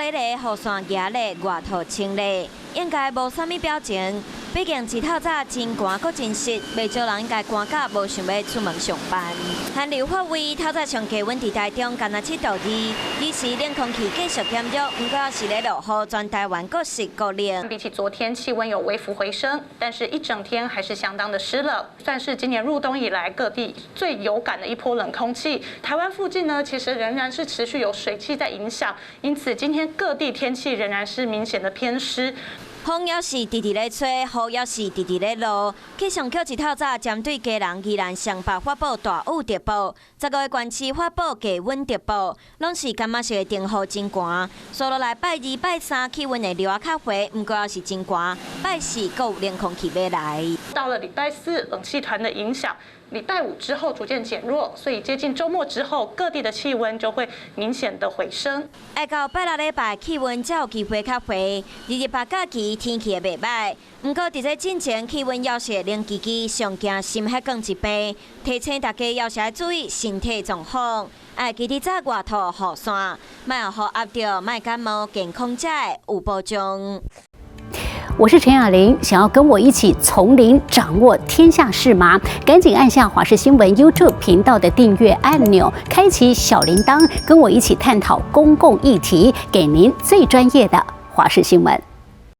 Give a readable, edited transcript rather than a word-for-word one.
日的雨伞夹咧，外套清咧，应该无啥物表情。毕竟日透早真寒，阁真湿，袂少人应该寒甲无想要出门上班。寒流发威，透早上气温伫台中干那7度2，此时冷空气继续减弱，不过要是咧落雨，全台湾各湿各冷。比起昨天气温有微幅回升，但是一整天还是相当的湿冷，算是今年入冬以来各地最有感的一波冷空气。台湾附近呢，其实仍然是持续有水汽在影响，因此今天各地天气仍然是明显的偏湿。风也是直直咧吹，雨也是直直咧落。气象局一透早针对嘉南、宜兰、上北发布大雨特报，15个县市发布低温特报，拢是感觉是天雨真寒。所落来拜2、拜3气温会略较回，不过也是真寒。拜4阁有冷空气要来。到了礼拜4，冷气团的影响。礼拜5之后逐渐减弱，所以接近周末之后，各地的气温就会明显的回升。爱到拜6礼拜气温才有机会较回，日8假期天气会袂歹。不过伫这进前气温要是冷叽叽，上惊心还更一倍。提醒大家要是要注意身体状况，爱记得早外套雨伞，莫让雨压到，莫感冒，健康才有保障。我是陈雅玲，想要跟我一起从零掌握天下事吗？赶紧按下华视新闻 YouTube 频道的订阅按钮，开启小铃铛，跟我一起探讨公共议题，给您最专业的华视新闻。